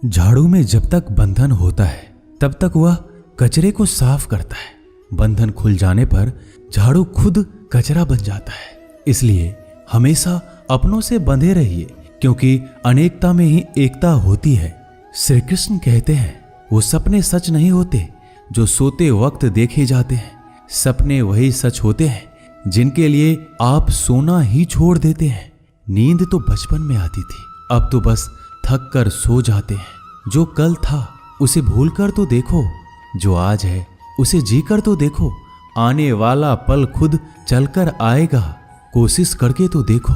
झाड़ू में जब तक बंधन होता है तब तक वह कचरे को साफ करता है। बंधन खुल जाने पर झाड़ू खुद कचरा बन जाता है। इसलिए हमेशा अपनों से बंधे रहिए, क्योंकि अनेकता में ही एकता होती है। श्री कृष्ण कहते हैं, वो सपने सच नहीं होते जो सोते वक्त देखे जाते हैं। सपने वही सच होते हैं जिनके लिए आप सोना ही छोड़ देते हैं। नींद तो बचपन में आती थी, अब तो बस थक कर सो जाते हैं। जो कल था उसे भूल कर तो देखो, जो आज है उसे जी कर तो देखो। आने वाला पल खुद चलकर आएगा, कोशिश करके तो देखो।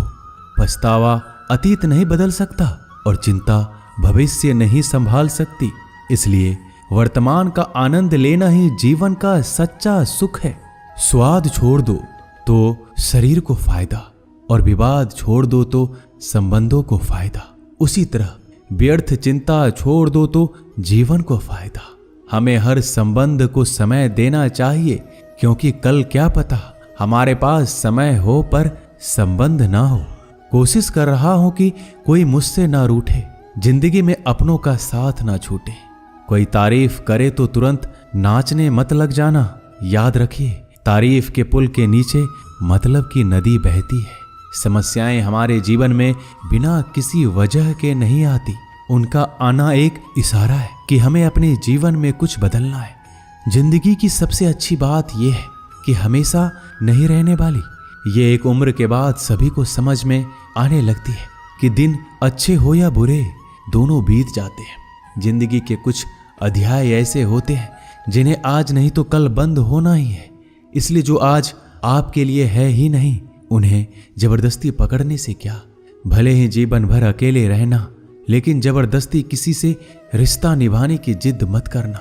पछतावा अतीत नहीं बदल सकता और चिंता भविष्य नहीं संभाल सकती। इसलिए वर्तमान का आनंद लेना ही जीवन का सच्चा सुख है। स्वाद छोड़ दो तो शरीर को फायदा, और विवाद छोड़ दो तो संबंधों को फायदा। उसी तरह व्यर्थ चिंता छोड़ दो तो जीवन को फायदा। हमें हर संबंध को समय देना चाहिए, क्योंकि कल क्या पता हमारे पास समय हो पर संबंध ना हो। कोशिश कर रहा हूं कि कोई मुझसे ना रूठे, जिंदगी में अपनों का साथ ना छूटे। कोई तारीफ करे तो तुरंत नाचने मत लग जाना। याद रखिए, तारीफ के पुल के नीचे मतलब की नदी बहती है। समस्याएं हमारे जीवन में बिना किसी वजह के नहीं आती। उनका आना एक इशारा है कि हमें अपने जीवन में कुछ बदलना है। जिंदगी की सबसे अच्छी बात यह है कि हमेशा नहीं रहने वाली। ये एक उम्र के बाद सभी को समझ में आने लगती है कि दिन अच्छे हो या बुरे, दोनों बीत जाते हैं। जिंदगी के कुछ अध्याय ऐसे होते हैं जिन्हें आज नहीं तो कल बंद होना ही है। इसलिए जो आज आपके लिए है ही नहीं, उन्हें जबरदस्ती पकड़ने से क्या। भले ही जीवन भर अकेले रहना, लेकिन जबरदस्ती किसी से रिश्ता निभाने की जिद मत करना।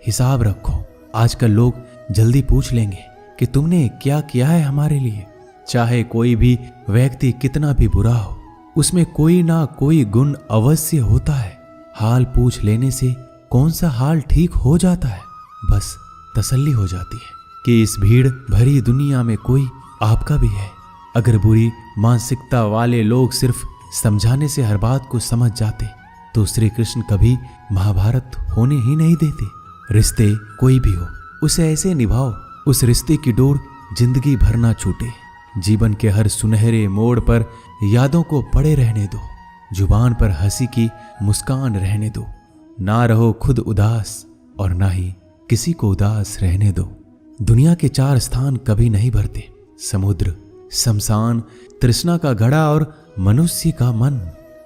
हिसाब रखो, आजकल लोग जल्दी पूछ लेंगे कि तुमने क्या किया है हमारे लिए। चाहे कोई भी व्यक्ति कितना भी बुरा हो, उसमें कोई ना कोई गुण अवश्य होता है। हाल पूछ लेने से कौन सा हाल ठीक हो जाता है। बस तसल्ली हो जाती है कि इस भीड़ भरी दुनिया में कोई आपका भी है। अगर बुरी मानसिकता वाले लोग सिर्फ समझाने से हर बात को समझ जाते तो श्री कृष्ण कभी महाभारत होने ही नहीं देते। रिश्ते कोई भी हो, उसे ऐसे निभाओ उस रिश्ते की डोर जिंदगी भर ना छूटे। जीवन के हर सुनहरे मोड़ पर यादों को पड़े रहने दो। जुबान पर हंसी की मुस्कान रहने दो। ना रहो खुद उदास और ना ही किसी को उदास रहने दो। दुनिया के 4 स्थान कभी नहीं भरते, समुद्र, शमशान, तृष्णा का घड़ा और मनुष्य का मन।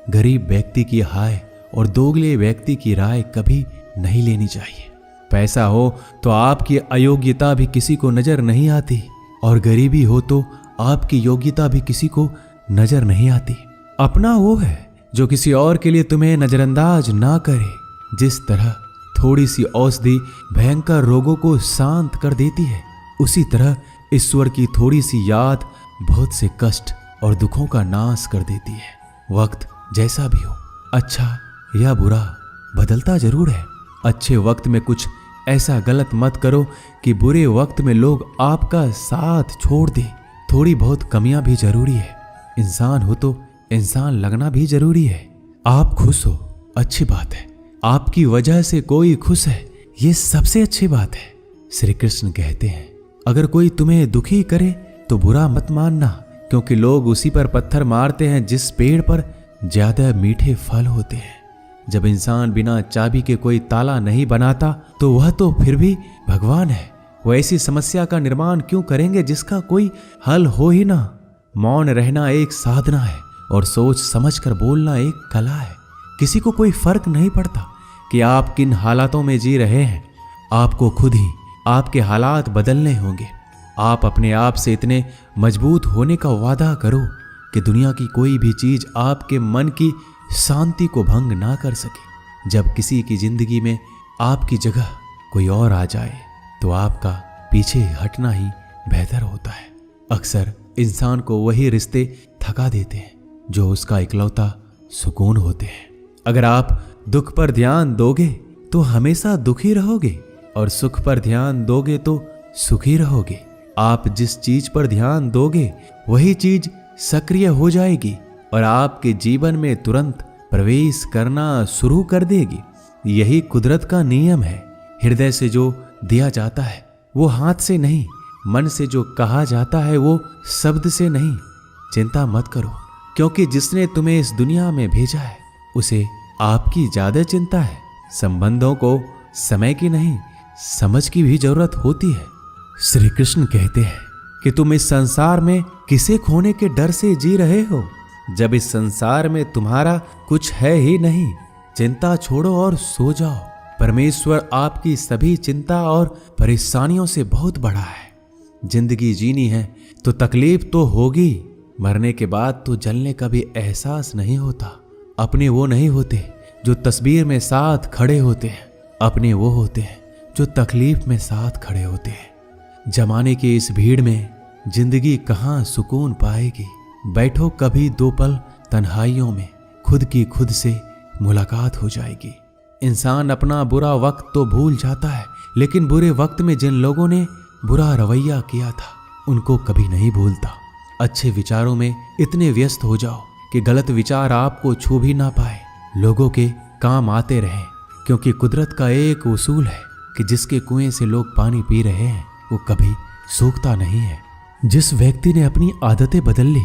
गरीब व्यक्ति की हाय और दोगले व्यक्ति की राय कभी नहीं लेनी चाहिए। पैसा हो तो आपकी अयोग्यता भी किसी को नजर नहीं आती, और गरीबी हो तो आपकी योग्यता भी किसी को नजर नहीं आती। अपना वो है जो किसी और के लिए तुम्हें नजरअंदाज ना करे। जिस तरह थोड़ी सी औषधि भयंकर रोगों को शांत कर देती है, उसी तरह ईश्वर की थोड़ी सी याद बहुत से कष्ट और दुखों का नाश कर देती है। वक्त जैसा भी हो, अच्छा या बुरा, बदलता जरूर है। अच्छे वक्त में कुछ ऐसा गलत मत करो कि बुरे वक्त में लोग आपका साथ छोड़ दे। थोड़ी बहुत कमियां भी जरूरी है। इंसान हो तो इंसान लगना भी जरूरी है। आप खुश हो, अच्छी बात है। आपकी वजह से कोई खुश है, ये सबसे अच्छी बात है। श्री कृष्ण कहते हैं, अगर कोई तुम्हें दुखी करे तो बुरा मत मानना, क्योंकि लोग उसी पर पत्थर मारते हैं जिस पेड़ पर ज्यादा मीठे फल होते हैं। जब इंसान बिना चाबी के कोई ताला नहीं बनाता तो वह तो फिर भी भगवान है। वो ऐसी समस्या का निर्माण क्यों करेंगे जिसका कोई हल हो ही ना। मौन रहना एक साधना है और सोच समझकर बोलना एक कला है। किसी को कोई फर्क नहीं पड़ता कि आप किन हालातों में जी रहे हैं। आपको खुद ही आपके हालात बदलने होंगे। आप अपने आप से इतने मजबूत होने का वादा करो कि दुनिया की कोई भी चीज आपके मन की शांति को भंग ना कर सके। जब किसी की जिंदगी में आपकी जगह कोई और आ जाए तो आपका पीछे हटना ही बेहतर होता है। अक्सर इंसान को वही रिश्ते थका देते हैं जो उसका इकलौता सुकून होते हैं। अगर आप दुख पर ध्यान दोगे तो हमेशा दुखी रहोगे, और सुख पर ध्यान दोगे तो सुखी रहोगे। आप जिस चीज पर ध्यान दोगे वही चीज सक्रिय हो जाएगी और आपके जीवन में तुरंत प्रवेश करना शुरू कर देगी। यही कुदरत का नियम है। हृदय से जो दिया जाता है वो हाथ से नहीं, मन से जो कहा जाता है वो शब्द से नहीं। चिंता मत करो, क्योंकि जिसने तुम्हें इस दुनिया में भेजा है उसे आपकी ज्यादा चिंता है। संबंधों को समय की नहीं, समझ की भी जरूरत होती है। श्री कृष्ण कहते हैं कि तुम इस संसार में किसे खोने के डर से जी रहे हो, जब इस संसार में तुम्हारा कुछ है ही नहीं। चिंता छोड़ो और सो जाओ। परमेश्वर आपकी सभी चिंता और परेशानियों से बहुत बड़ा है। जिंदगी जीनी है तो तकलीफ तो होगी। मरने के बाद तो जलने का भी एहसास नहीं होता। अपने वो नहीं होते जो तस्वीर में साथ खड़े होते हैं, अपने वो होते हैं जो तकलीफ में साथ खड़े होते हैं। जमाने की इस भीड़ में जिंदगी कहाँ सुकून पाएगी। बैठो कभी 2 पल तन्हाइयों में, खुद की खुद से मुलाकात हो जाएगी। इंसान अपना बुरा वक्त तो भूल जाता है, लेकिन बुरे वक्त में जिन लोगों ने बुरा रवैया किया था उनको कभी नहीं भूलता। अच्छे विचारों में इतने व्यस्त हो जाओ कि गलत विचार आपको छू भी ना पाए, लोगों के काम आते रहें। क्योंकि कुदरत का एक उसूल है कि जिसके कुएं से लोग पानी पी रहे हैं वो कभी सूखता नहीं है। जिस व्यक्ति ने अपनी आदतें बदल ली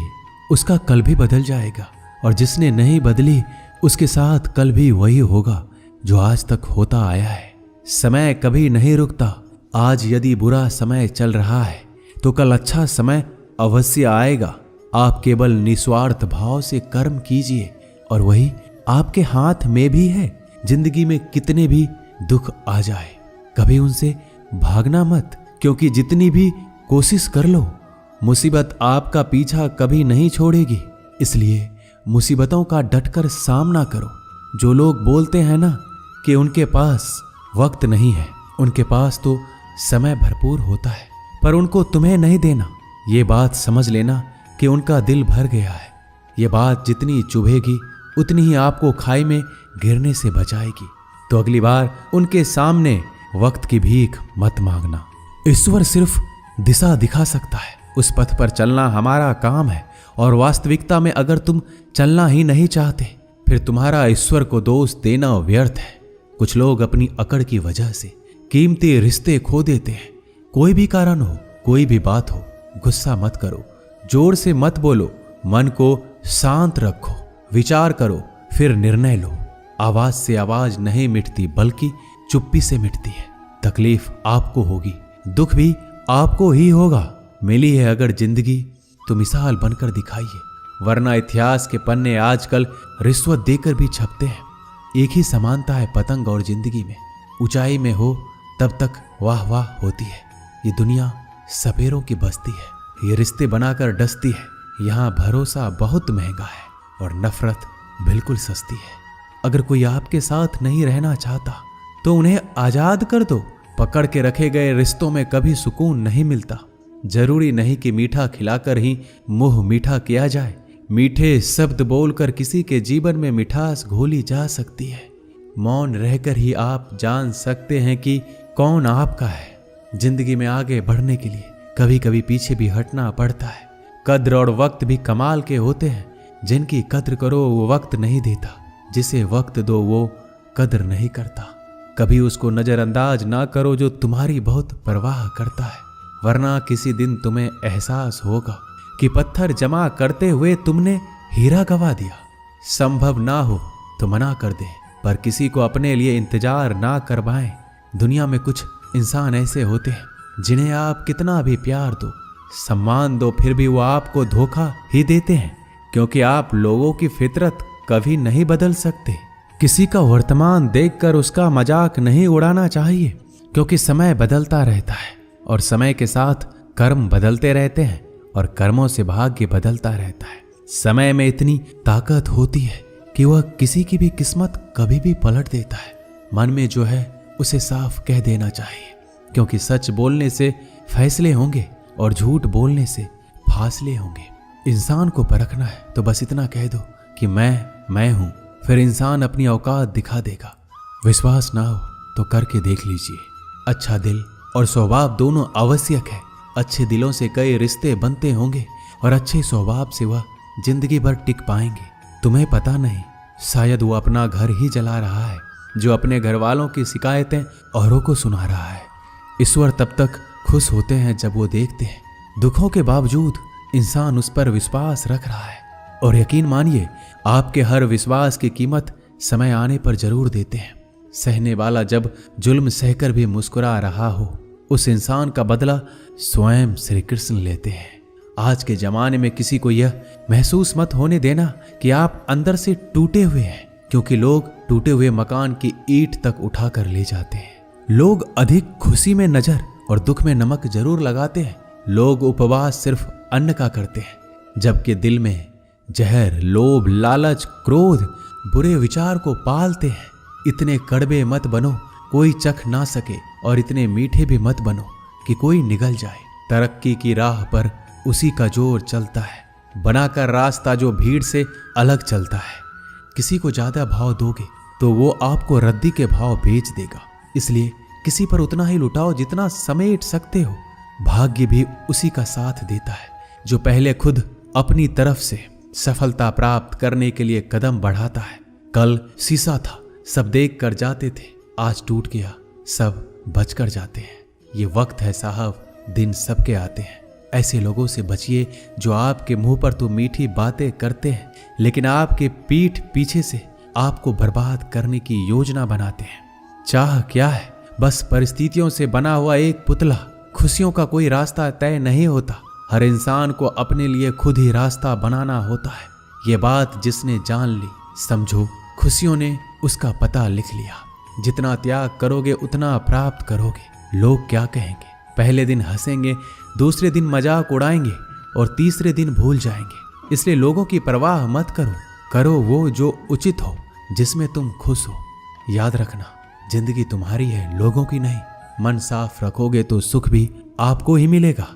उसका कल भी बदल जाएगा, और जिसने नहीं बदली उसके साथ कल भी वही होगा जो आज तक होता आया है। समय कभी नहीं रुकता। आज यदि बुरा समय चल रहा है तो कल अच्छा समय अवश्य आएगा। आप केवल निस्वार्थ भाव से कर्म कीजिए और वही आपके हाथ में भी है। जिंदगी में कितने भी दुख आ जाए कभी उनसे भागना मत, क्योंकि जितनी भी कोशिश कर लो मुसीबत आपका पीछा कभी नहीं छोड़ेगी। इसलिए मुसीबतों का डटकर सामना करो। जो लोग बोलते हैं ना कि उनके पास वक्त नहीं है, उनके पास तो समय भरपूर होता है, पर उनको तुम्हें नहीं देना। ये बात समझ लेना कि उनका दिल भर गया है। ये बात जितनी चुभेगी उतनी ही आपको खाई में गिरने से बचाएगी। तो अगली बार उनके सामने वक्त की भीख मत मांगना। ईश्वर सिर्फ दिशा दिखा सकता है, उस पथ पर चलना हमारा काम है। और वास्तविकता में अगर तुम चलना ही नहीं चाहते फिर तुम्हारा ईश्वर को दोष देना व्यर्थ है। कुछ लोग अपनी अकड़ की वजह से कीमती रिश्ते खो देते हैं। कोई भी कारण हो, कोई भी बात हो, गुस्सा मत करो, जोर से मत बोलो, मन को शांत रखो, विचार करो, फिर निर्णय लो। आवाज से आवाज नहीं मिटती बल्कि चुप्पी से मिटती है। तकलीफ आपको होगी, दुख भी आपको ही होगा। मिली है अगर जिंदगी तो मिसाल बनकर दिखाइए, वरना इतिहास के पन्ने आजकल रिश्वत देकर भी छपते हैं। एक ही समानता है पतंग और जिंदगी में। ऊंचाई में हो तब तक वाह वाह होती है। ये दुनिया सपेरों की बस्ती है, ये रिश्ते बनाकर डसती है। यहाँ भरोसा बहुत महंगा है और नफरत बिल्कुल सस्ती है। अगर कोई आपके साथ नहीं रहना चाहता तो उन्हें आजाद कर दो। पकड़ के रखे गए रिश्तों में कभी सुकून नहीं मिलता। जरूरी नहीं कि मीठा खिलाकर ही मुंह मीठा किया जाए। मीठे शब्द बोलकर किसी के जीवन में मिठास घोली जा सकती है। मौन रहकर ही आप जान सकते हैं कि कौन आपका है। जिंदगी में आगे बढ़ने के लिए कभी कभी पीछे भी हटना पड़ता है। कद्र और वक्त भी कमाल के होते हैं। जिनकी कद्र करो वो वक्त नहीं देता, जिसे वक्त दो वो कद्र नहीं करता। कभी उसको नजरअंदाज ना करो जो तुम्हारी बहुत परवाह करता है, वरना किसी दिन तुम्हें एहसास होगा कि पत्थर जमा करते हुए तुमने हीरा गवा दिया। संभव ना हो तो मना कर दे, पर किसी को अपने लिए इंतजार ना करवाएं। दुनिया में कुछ इंसान ऐसे होते हैं जिन्हें आप कितना भी प्यार दो, सम्मान दो, फिर भी वो आपको धोखा ही देते हैं, क्योंकि आप लोगों की फितरत कभी नहीं बदल सकते। किसी का वर्तमान देखकर उसका मजाक नहीं उड़ाना चाहिए, क्योंकि समय बदलता रहता है और समय के साथ कर्म बदलते रहते हैं और कर्मों से भाग्य बदलता रहता है। समय में इतनी ताकत होती है कि वह किसी की भी किस्मत कभी भी पलट देता है। मन में जो है उसे साफ कह देना चाहिए, क्योंकि सच बोलने से फैसले होंगे और झूठ बोलने से फासले होंगे। इंसान को परखना है तो बस इतना कह दो कि मैं हूं, फिर इंसान अपनी औकात दिखा देगा। विश्वास ना हो तो करके देख लीजिए। अच्छा दिल और स्वभाव दोनों आवश्यक है। अच्छे दिलों से कई रिश्ते बनते होंगे और अच्छे स्वभाव से वह जिंदगी भर टिक पाएंगे। तुम्हें पता नहीं शायद वो अपना घर ही जला रहा है, जो अपने घर वालों की शिकायतें औरों को सुना रहा है। ईश्वर तब तक खुश होते हैं जब वो देखते हैं दुखों के बावजूद इंसान उस पर विश्वास रख रहा है। और यकीन मानिए, आपके हर विश्वास की कीमत समय आने पर जरूर देते हैं। सहने वाला जब जुल्म सहकर भी मुस्कुरा रहा हो, उस इंसान का बदला स्वयं श्री कृष्ण लेते हैं। आज के जमाने में किसी को यह महसूस मत होने देना कि आप अंदर से टूटे हुए हैं, क्योंकि लोग टूटे हुए मकान की ईंट तक उठाकर ले जाते हैं। लोग अधिक खुशी में नजर और दुख में नमक जरूर लगाते हैं। लोग उपवास सिर्फ अन्न का करते हैं, जबकि दिल में जहर, लोभ, लालच, क्रोध, बुरे विचार को पालते हैं। इतने कड़वे मत बनो कोई चख ना सके, और इतने मीठे भी मत बनो कि कोई निगल जाए। तरक्की की राह पर उसी का जोर चलता है, बनाकर रास्ता जो भीड़ से अलग चलता है। किसी को ज्यादा भाव दोगे तो वो आपको रद्दी के भाव बेच देगा। इसलिए किसी पर उतना ही लुटाओ जितना समेट सकते हो। भाग्य भी उसी का साथ देता है जो पहले खुद अपनी तरफ से सफलता प्राप्त करने के लिए कदम बढ़ाता है। कल शीशा था, सब देख कर जाते थे, आज टूट गया, सब बच कर जाते हैं। ये वक्त है साहब, दिन सबके आते हैं। ऐसे लोगों से बचिए जो आपके मुंह पर तो मीठी बातें करते हैं, लेकिन आपके पीठ पीछे से आपको बर्बाद करने की योजना बनाते हैं। चाह क्या है? बस परिस्थितियों से बना हुआ एक पुतला। खुशियों का कोई रास्ता तय नहीं होता, हर इंसान को अपने लिए खुद ही रास्ता बनाना होता है। ये बात जिसने जान ली, समझो खुशियों ने उसका पता लिख लिया। जितना त्याग करोगे उतना प्राप्त करोगे। लोग क्या कहेंगे? पहले दिन हंसेंगे, दूसरे दिन मजाक उड़ाएंगे और तीसरे दिन भूल जाएंगे। इसलिए लोगों की परवाह मत करो, करो वो जो उचित हो, जिसमें तुम खुश हो। याद रखना, जिंदगी तुम्हारी है, लोगों की नहीं। मन साफ रखोगे तो सुख भी आपको ही मिलेगा।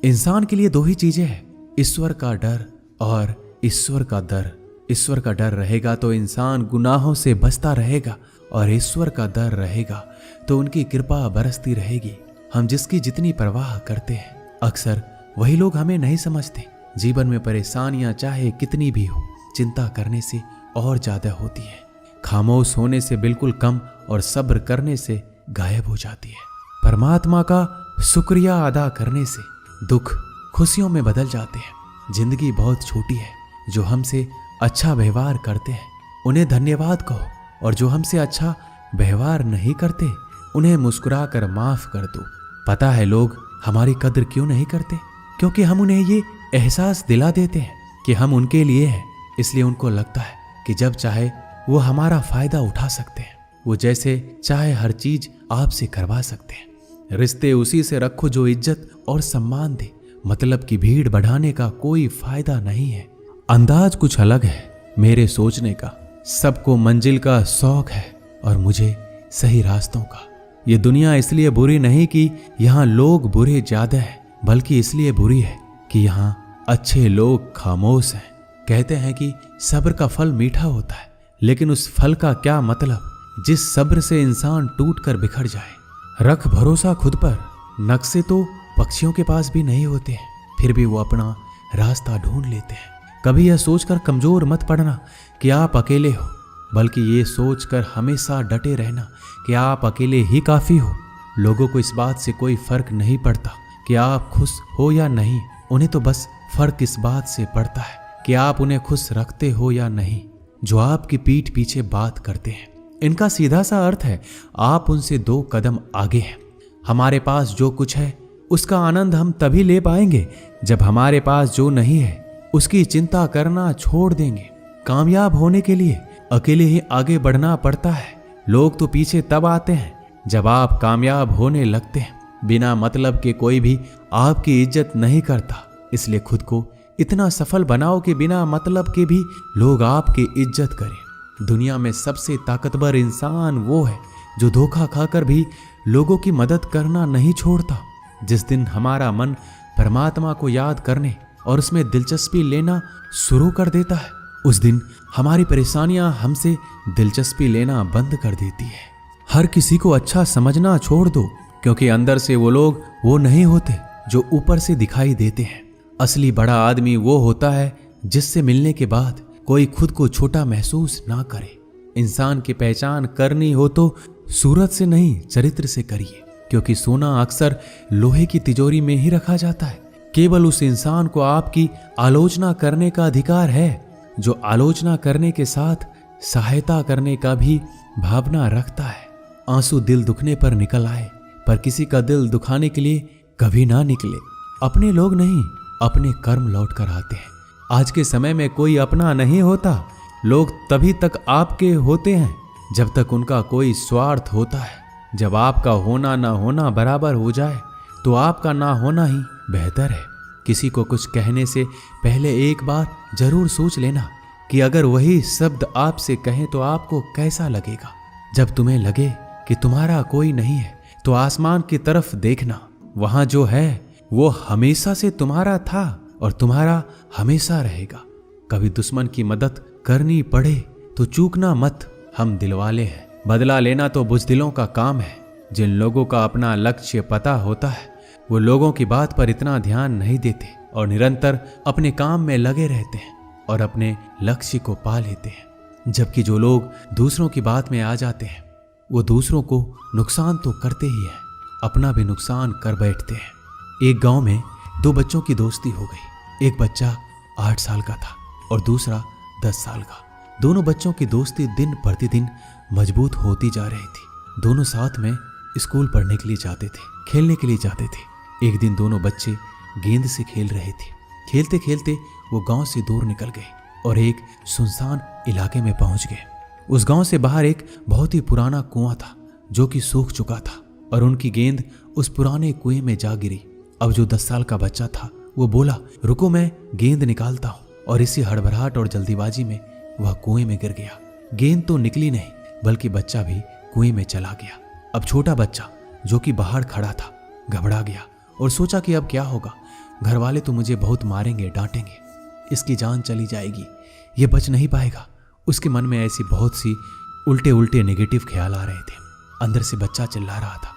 इंसान के लिए दो ही चीजें हैं, ईश्वर का डर और ईश्वर का दर। ईश्वर का डर रहेगा तो इंसान गुनाहों से बचता रहेगा, और ईश्वर का डर रहेगा तो उनकी कृपा बरसती रहेगी। हम जिसकी जितनी परवाह करते हैं, अक्सर वही लोग हमें नहीं समझते। जीवन में परेशानियां चाहे कितनी भी हो, चिंता करने से और ज्यादा होती है। खामोश होने से बिल्कुल कम और सब्र करने से गायब हो जाती है। परमात्मा का शुक्रिया अदा करने से दुख खुशियों में बदल जाते हैं। जिंदगी बहुत छोटी है। जो हमसे अच्छा व्यवहार करते हैं उन्हें धन्यवाद कहो, और जो हमसे अच्छा व्यवहार नहीं करते उन्हें मुस्कुरा कर माफ कर दो। पता है लोग हमारी कद्र क्यों नहीं करते? क्योंकि हम उन्हें ये एहसास दिला देते हैं कि हम उनके लिए हैं। इसलिए उनको लगता है कि जब चाहे वो हमारा फायदा उठा सकते हैं। वो जैसे चाहे हर चीज आपसे करवा सकते हैं। रिश्ते उसी से रखो जो इज्जत और सम्मान दे। मतलब की भीड़ बढ़ाने का कोई फायदा नहीं है। अंदाज कुछ अलग है मेरे सोचने का। सबको मंजिल का शौक है और मुझे सही रास्तों का। ये दुनिया इसलिए बुरी नहीं कि यहाँ लोग बुरे ज्यादा हैं, बल्कि इसलिए बुरी है कि यहाँ अच्छे लोग खामोश हैं। कहते हैं कि सब्र का फल मीठा होता है, लेकिन उस फल का क्या मतलब जिस सब्र से इंसान टूट कर बिखर जाए। रख भरोसा खुद पर। नक्शे तो पक्षियों के पास भी नहीं होते हैं, फिर भी वो अपना रास्ता ढूंढ लेते हैं। कभी यह सोचकर कमजोर मत पड़ना कि आप अकेले हो, बल्कि ये सोचकर हमेशा डटे रहना कि आप अकेले ही काफी हो। लोगों को इस बात से कोई फर्क नहीं पड़ता कि आप खुश हो या नहीं। उन्हें तो बस फर्क इस बात से पड़ता है कि आप उन्हें खुश रखते हो या नहीं। जो आपकी पीठ पीछे बात करते हैं, इनका सीधा सा अर्थ है आप उनसे 2 कदम आगे हैं। हमारे पास जो कुछ है उसका आनंद हम तभी ले पाएंगे जब हमारे पास जो नहीं है उसकी चिंता करना छोड़ देंगे। कामयाब होने के लिए अकेले ही आगे बढ़ना पड़ता है। लोग तो पीछे तब आते हैं जब आप कामयाब होने लगते हैं। बिना मतलब के कोई भी आपकी इज्जत नहीं करता। इसलिए खुद को इतना सफल बनाओ कि बिना मतलब के भी लोग आपकी इज्जत करें। दुनिया में सबसे ताकतवर इंसान वो है जो धोखा खाकर भी लोगों की मदद करना नहीं छोड़ता। जिस दिन हमारा मन परमात्मा को याद करने और उसमें दिलचस्पी लेना शुरू कर देता है, उस दिन हमारी परेशानियां हमसे दिलचस्पी लेना बंद कर देती है। हर किसी को अच्छा समझना छोड़ दो, क्योंकि अंदर से वो लोग वो नहीं होते जो ऊपर से दिखाई देते हैं। असली बड़ा आदमी वो होता है जिससे मिलने के बाद कोई खुद को छोटा महसूस ना करे। इंसान की पहचान करनी हो तो सूरत से नहीं, चरित्र से करिए, क्योंकि सोना अक्सर लोहे की तिजोरी में ही रखा जाता है। केवल उस इंसान को आपकी आलोचना करने का अधिकार है जो आलोचना करने के साथ सहायता करने का भी भावना रखता है। आंसू दिल दुखने पर निकल आए, पर किसी का दिल दुखाने के लिए कभी ना निकले। अपने लोग नहीं, अपने कर्म लौट कर आते हैं। आज के समय में कोई अपना नहीं होता। लोग तभी तक आपके होते हैं जब तक उनका कोई स्वार्थ होता है। जब आपका होना ना होना बराबर हो जाए तो आपका ना होना ही बेहतर है। किसी को कुछ कहने से पहले एक बार जरूर सोच लेना कि अगर वही शब्द आपसे कहें तो आपको कैसा लगेगा। जब तुम्हें लगे कि तुम्हारा कोई नहीं है तो आसमान की तरफ देखना, वहां जो है वो हमेशा से तुम्हारा था और तुम्हारा हमेशा रहेगा। कभी दुश्मन की मदद करनी पड़े तो चूकना मत, हम दिलवाले हैं। बदला लेना तो बुज़दिलों का काम है। जिन लोगों का अपना लक्ष्य पता होता है वो लोगों की बात पर इतना ध्यान नहीं देते और निरंतर अपने काम में लगे रहते हैं और अपने लक्ष्य को पा लेते हैं। जबकि जो लोग दूसरों की बात में आ जाते हैं वो दूसरों को नुकसान तो करते ही हैं, अपना भी नुकसान कर बैठते हैं। एक गांव में दो बच्चों की दोस्ती हो गई। एक बच्चा 8 साल का था और दूसरा 10 साल का। दोनों बच्चों की दोस्ती दिन प्रतिदिन मजबूत होती जा रही थी। दोनों साथ में स्कूल पढ़ने के लिए जाते थे, खेलने के लिए जाते थे। एक दिन दोनों बच्चे गेंद से खेल रहे थे। खेलते खेलते वो गांव से दूर निकल गए और एक सुनसान इलाके में पहुंच गए। उस गांव से बाहर एक बहुत ही पुराना कुआं था जो कि सूख चुका था और उनकी गेंद उस पुराने कुएं में जा गिरी। अब जो 10 साल का बच्चा था वो बोला, रुको मैं गेंद निकालता हूं, और इसी हड़बड़ाहट और जल्दीबाजी में वह कुएं में गिर गया। गेंद तो निकली नहीं बल्कि बच्चा भी कुएं में चला गया। अब छोटा बच्चा जो कि बाहर खड़ा था घबरा गया और सोचा कि अब क्या होगा। घर वाले तो मुझे बहुत मारेंगे, डांटेंगे, इसकी जान चली जाएगी, ये बच नहीं पाएगा। उसके मन में ऐसी बहुत सी उल्टे उल्टे नेगेटिव ख्याल आ रहे थे। अंदर से बच्चा चिल्ला रहा था,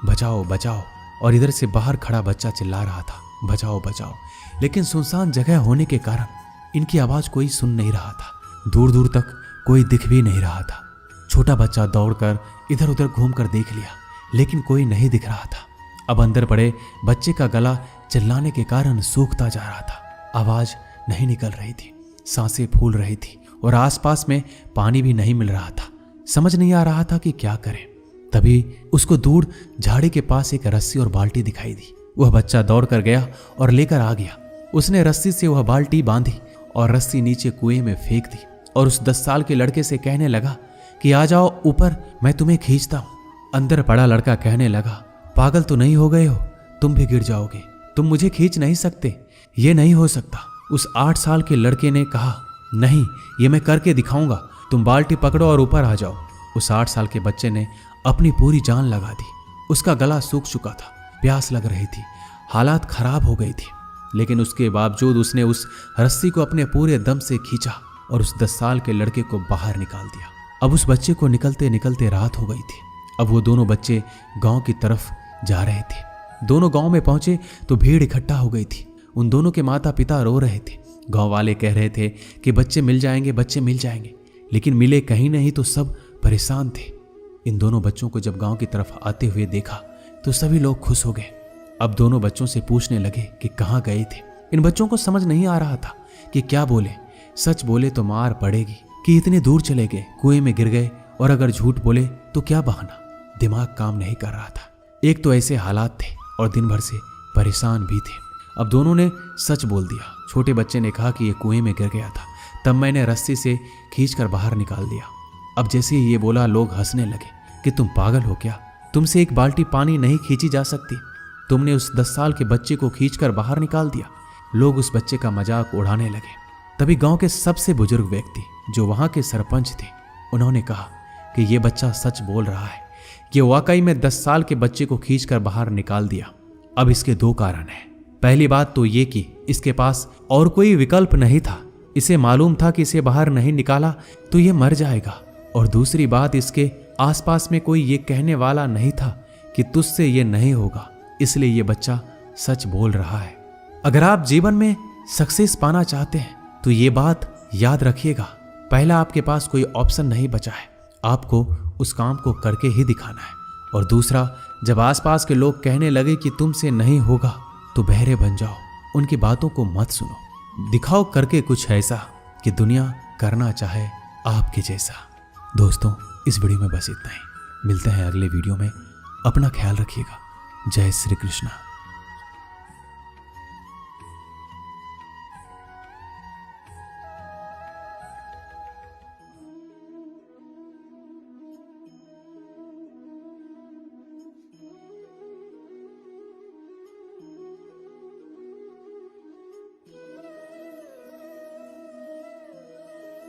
बचाओ बचाओ, और इधर से बाहर खड़ा बच्चा चिल्ला रहा था, बचाओ बचाओ। लेकिन सुनसान जगह होने के कारण इनकी आवाज कोई सुन नहीं रहा था। दूर दूर तक कोई दिख भी नहीं रहा था। छोटा बच्चा दौड़कर इधर उधर घूमकर देख लिया, लेकिन कोई नहीं दिख रहा था। अब अंदर पड़े बच्चे का गला चिल्लाने के कारण सूखता जा रहा था। आवाज नहीं निकल रही थी, सांसें फूल रही थी और आसपास में पानी भी नहीं मिल रहा था। समझ नहीं आ रहा था कि क्या करे। तभी उसको दूर झाड़ी के पास एक रस्सी और बाल्टी दिखाई दी। वह बच्चा दौड़ कर गया और लेकर आ गया। उसने रस्सी से वह बाल्टी बांधी और रस्सी नीचे कुएं में फेंक दी और उस 10 साल के लड़के से कहने लगा कि आ जाओ ऊपर, मैं तुम्हें खींचता हूं। अंदर पड़ा लड़का कहने लगा, पागल तो नहीं हो गए हो, तुम भी गिर जाओगे, तुम मुझे खींच नहीं सकते, ये नहीं हो सकता। उस 8 साल के लड़के ने कहा, नहीं, ये मैं करके दिखाऊंगा, तुम बाल्टी पकड़ो और ऊपर आ जाओ। उस 8 साल के बच्चे ने अपनी पूरी जान लगा दी। उसका गला सूख चुका था, प्यास लग रही थी, हालात खराब हो गई थी, लेकिन उसके बावजूद उसने उस रस्सी को अपने पूरे दम से खींचा और उस 10 साल के लड़के को बाहर निकाल दिया। अब उस बच्चे को निकलते निकलते रात हो गई थी। अब वो दोनों बच्चे गांव की तरफ जा रहे थे। दोनों गांव में पहुंचे तो भीड़ इकट्ठा हो गई थी। उन दोनों के माता पिता रो रहे थे। गांव वाले कह रहे थे कि बच्चे मिल जाएंगे, बच्चे मिल जाएंगे, लेकिन मिले कहीं नहीं तो सब परेशान थे। इन दोनों बच्चों को जब गांव की तरफ आते हुए देखा तो सभी लोग खुश हो गए। अब दोनों बच्चों से पूछने लगे कि कहाँ गए थे। इन बच्चों को समझ नहीं आ रहा था कि क्या बोले। सच बोले तो मार पड़ेगी कि इतने दूर चले गए, कुएं में गिर गए, और अगर झूठ बोले तो क्या बहाना। दिमाग काम नहीं कर रहा था। एक तो ऐसे हालात थे और दिन भर से परेशान भी थे। अब दोनों ने सच बोल दिया। छोटे बच्चे ने कहा कि ये कुएं में गिर गया था, तब मैंने रस्सी से खींचकर बाहर निकाल दिया। अब जैसे ही ये बोला लोग हंसने लगे कि तुम पागल हो क्या, तुमसे एक बाल्टी पानी नहीं खींची जा सकती, तुमने उस 10 साल के बच्चे को खींचकर बाहर निकाल दिया। लोग उस बच्चे का मजाक उड़ाने लगे। तभी गांव के सबसे बुजुर्ग व्यक्ति जो वहां के सरपंच थे, उन्होंने कहा कि ये बच्चा सच बोल रहा है, ये वाकई में 10 साल के बच्चे को खींचकर बाहर निकाल दिया। अब इसके 2 कारण हैं। पहली बात तो ये कि इसके पास और कोई विकल्प नहीं था। इसे मालूम था कि इसे बाहर नहीं निकाला तो ये मर जाएगा। और दूसरी बात, इसके आसपास में कोई ये कहने वाला नहीं था कि तुझसे ये नहीं होगा, इसलिए ये बच्चा सच बोल रहा है। अगर आप जीवन में सक्सेस पाना चाहते हैं तो ये बात याद रखिएगा, पहला आपके पास कोई ऑप्शन नहीं बचा है, आपको उस काम को करके ही दिखाना है। और दूसरा, जब आसपास के लोग कहने लगे कि तुमसे नहीं होगा तो बहरे बन जाओ, उनकी बातों को मत सुनो, दिखाओ करके कुछ ऐसा कि दुनिया करना चाहे आपके जैसा। दोस्तों, इस वीडियो में बस इतना ही। मिलते हैं अगले वीडियो में। अपना ख्याल रखिएगा। जय श्री कृष्णा।